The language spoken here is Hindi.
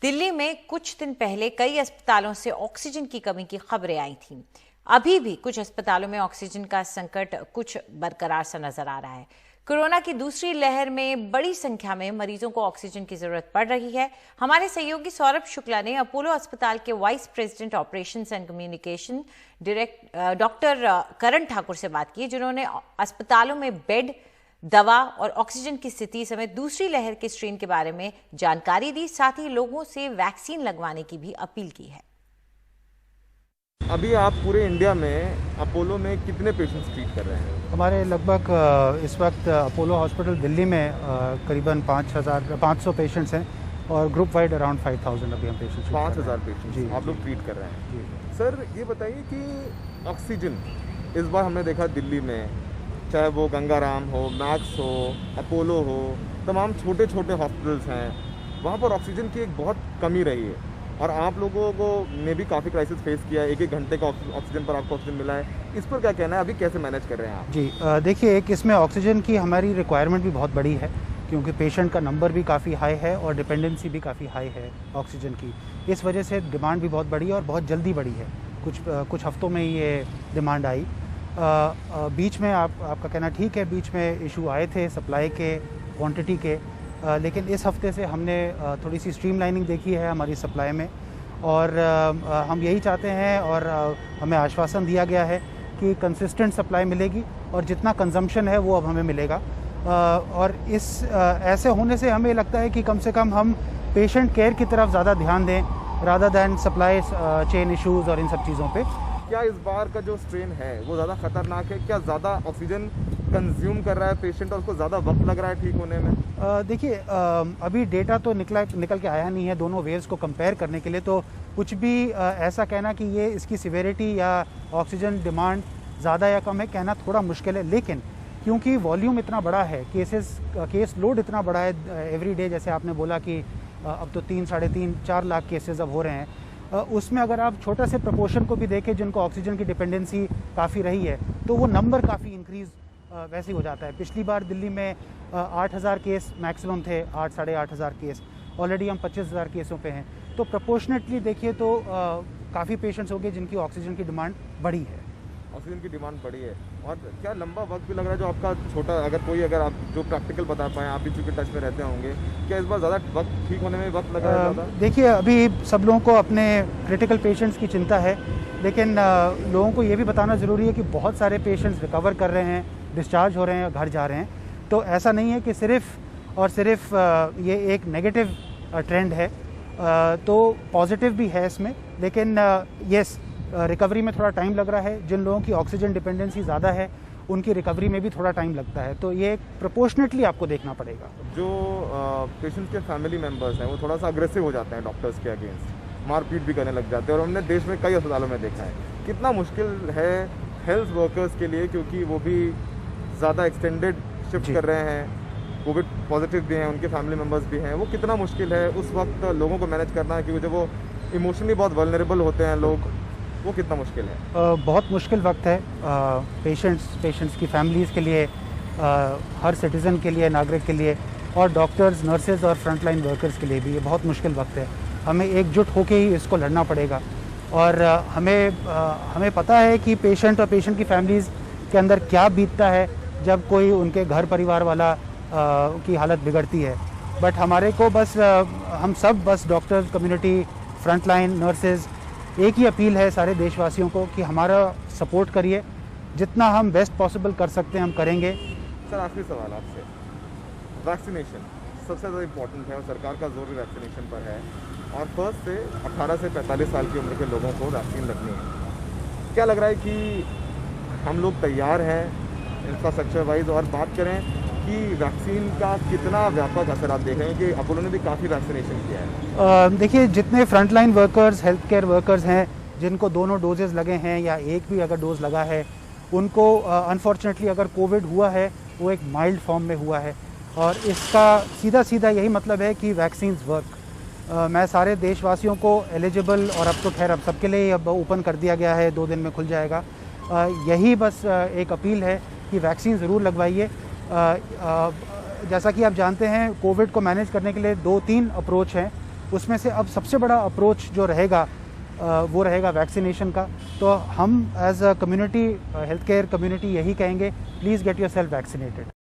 दिल्ली में कुछ दिन पहले कई अस्पतालों से ऑक्सीजन की कमी की खबरें आई थीं। अभी भी कुछ अस्पतालों में ऑक्सीजन का संकट कुछ बरकरार सा नजर आ रहा है। कोरोना की दूसरी लहर में बड़ी संख्या में मरीजों को ऑक्सीजन की जरूरत पड़ रही है। हमारे सहयोगी सौरभ शुक्ला ने अपोलो अस्पताल के vice president operations and communication doctor Karan Thakur से बात की, जिन्होंने अस्पतालों में बेड, दवा और ऑक्सीजन की स्थिति समेत दूसरी लहर के स्ट्रेन के बारे में जानकारी दी। साथ ही लोगों से वैक्सीन लगवाने की भी अपील की है। अभी आप पूरे इंडिया में अपोलो में कितने पेशेंट्स ट्रीट कर रहे हैं? हमारे लगभग इस वक्त अपोलो हॉस्पिटल दिल्ली में करीबन 500 पेशेंट्स हैं और ग्रुप वाइड अराउंड 5000 अभी हम पेशेंट्स 5000 पेशेंट्स आप लोग ट्रीट कर रहे हैं जी। सर ये बताइए कि ऑक्सीजन इस बार हमने देखा दिल्ली में, चाहे वो गंगाराम हो, मैक्स हो, अपोलो हो, तमाम छोटे छोटे हॉस्पिटल्स हैं, वहाँ पर ऑक्सीजन की एक बहुत कमी रही है और आप लोगों को ने भी काफ़ी क्राइसिस फेस किया है। एक घंटे का ऑक्सीजन पर आपको ऑक्सीजन मिला है, इस पर क्या कहना है? अभी कैसे मैनेज कर रहे हैं आप? जी देखिए, एक इसमें ऑक्सीजन की हमारी रिक्वायरमेंट भी बहुत बड़ी है क्योंकि पेशेंट का नंबर भी काफ़ी हाई है और डिपेंडेंसी भी काफ़ी हाई है ऑक्सीजन की। इस वजह से डिमांड भी बहुत बड़ी है और बहुत जल्दी बढ़ी है। कुछ हफ्तों में ये डिमांड आई। बीच में आपका कहना ठीक है, बीच में इशू आए थे सप्लाई के, क्वांटिटी के, लेकिन इस हफ्ते से हमने थोड़ी सी स्ट्रीमलाइनिंग देखी है हमारी सप्लाई में और हम यही चाहते हैं और हमें आश्वासन दिया गया है कि कंसिस्टेंट सप्लाई मिलेगी और जितना कंजम्पशन है वो अब हमें मिलेगा। और ऐसे होने से हमें लगता है कि कम से कम हम पेशेंट केयर की तरफ ज़्यादा ध्यान दें rather than supply chain issues और इन सब चीज़ों पे। क्या इस बार का जो स्ट्रेन है वो ज़्यादा खतरनाक है? क्या ज़्यादा ऑक्सीजन कंज्यूम कर रहा है पेशेंट और उसको ज़्यादा वक्त लग रहा है ठीक होने में? देखिए, अभी डेटा तो निकल के आया नहीं है दोनों वेव्स को कंपेयर करने के लिए, तो कुछ भी ऐसा कहना कि ये इसकी सिवेरिटी या ऑक्सीजन डिमांड ज़्यादा या कम है कहना थोड़ा मुश्किल है। लेकिन क्योंकि वॉल्यूम इतना बड़ा है, केस लोड इतना बड़ा है एवरी डे, जैसे आपने बोला कि अब तो 3-4 लाख केसेस अब हो रहे हैं, उसमें अगर आप छोटा से प्रपोर्शन को भी देखें जिनको ऑक्सीजन की डिपेंडेंसी काफ़ी रही है तो वो नंबर काफ़ी इंक्रीज़ वैसे ही हो जाता है। पिछली बार दिल्ली में 8000 केस मैक्सिमम थे, 8-8,500 केस, ऑलरेडी हम 25,000 केसों पे हैं। तो प्रपोर्शनेटली देखिए तो काफ़ी पेशेंट्स हो गए जिनकी ऑक्सीजन की डिमांड बढ़ी है। ऑक्सीजन की डिमांड बढ़ी है और क्या लंबा वक्त भी लग रहा है जो आपका छोटा, अगर आप जो प्रैक्टिकल बता पाएँ, आप भी चूँकि टच में रहते होंगे, क्या इस बार ज़्यादा वक्त ठीक होने में वक्त लग रहा है ज़्यादा? देखिए, अभी सब लोगों को अपने क्रिटिकल पेशेंट्स की चिंता है, लेकिन लोगों को ये भी बताना ज़रूरी है कि बहुत सारे पेशेंट्स रिकवर कर रहे हैं, डिस्चार्ज हो रहे हैं, घर जा रहे हैं। तो ऐसा नहीं है कि सिर्फ और सिर्फ ये एक नेगेटिव ट्रेंड है, तो पॉजिटिव भी है इसमें। लेकिन यस, रिकवरी में थोड़ा टाइम लग रहा है। जिन लोगों की ऑक्सीजन डिपेंडेंसी ज़्यादा है उनकी रिकवरी में भी थोड़ा टाइम लगता है, तो ये प्रोपोर्शनेटली आपको देखना पड़ेगा। जो पेशेंट्स के फैमिली मेम्बर्स हैं वो थोड़ा सा अग्रेसिव हो जाते हैं डॉक्टर्स के अगेंस्ट, मारपीट भी करने लग जाते हैं और हमने देश में कई अस्पतालों में देखा है। कितना मुश्किल है हेल्थ वर्कर्स के लिए, क्योंकि वो भी ज़्यादा एक्सटेंडेड शिफ्ट कर रहे हैं, कोविड पॉजिटिव भी हैं, उनके फैमिली मेम्बर्स भी हैं, वो कितना मुश्किल है उस वक्त लोगों को मैनेज करना है, क्योंकि जब वो इमोशनली बहुत वल्नरेबल होते हैं लोग, वो कितना मुश्किल है? बहुत मुश्किल वक्त है पेशेंट्स की फैमिलीज़ के लिए, हर सिटीज़न के लिए, नागरिक के लिए, और डॉक्टर्स, नर्सेज और फ्रंटलाइन वर्कर्स के लिए भी ये बहुत मुश्किल वक्त है। हमें एकजुट होकर ही इसको लड़ना पड़ेगा और हमें पता है कि पेशेंट और पेशेंट की फैमिलीज़ के अंदर क्या बीतता है जब कोई उनके घर परिवार वाला की हालत बिगड़ती है। बट हमारे को हम सब डॉक्टर्स, कम्युनिटी, फ्रंटलाइन, नर्सेज, एक ही अपील है सारे देशवासियों को कि हमारा सपोर्ट करिए, जितना हम बेस्ट पॉसिबल कर सकते हैं हम करेंगे। सर, आखिरी सवाल आपसे, वैक्सीनेशन सबसे ज़्यादा इम्पोर्टेंट है और सरकार का जोर भी वैक्सीनेशन पर है और 1 से 18 से 45 साल की उम्र के लोगों को वैक्सीन लगनी है। क्या लग रहा है कि हम लोग तैयार हैं इंफ्रास्ट्रक्चर वाइज? और बात करें कि वैक्सीन का कितना व्यापक असर आप देख रहे हैं कि अपोलो ने भी काफ़ी वैक्सीनेशन किया है? देखिए, जितने frontline workers, health care workers हैं जिनको दोनों डोजेज़ लगे हैं या एक भी अगर डोज लगा है, उनको अनफॉर्चुनेटली अगर कोविड हुआ है वो एक माइल्ड फॉर्म में हुआ है और इसका सीधा यही मतलब है कि वैक्सीन्स वर्क। मैं सारे देशवासियों को एलिजिबल, और अब तो खैर अब सबके लिए अब ओपन कर दिया गया है, 2 दिन में खुल जाएगा, यही बस एक अपील है कि वैक्सीन ज़रूर लगवाइए। जैसा कि आप जानते हैं, कोविड को मैनेज करने के लिए 2-3 अप्रोच हैं। उसमें से अब सबसे बड़ा अप्रोच जो रहेगा वो रहेगा वैक्सीनेशन का। तो हम as a community, health care community यही कहेंगे, प्लीज़ गेट योरसेल्फ वैक्सीनेटेड।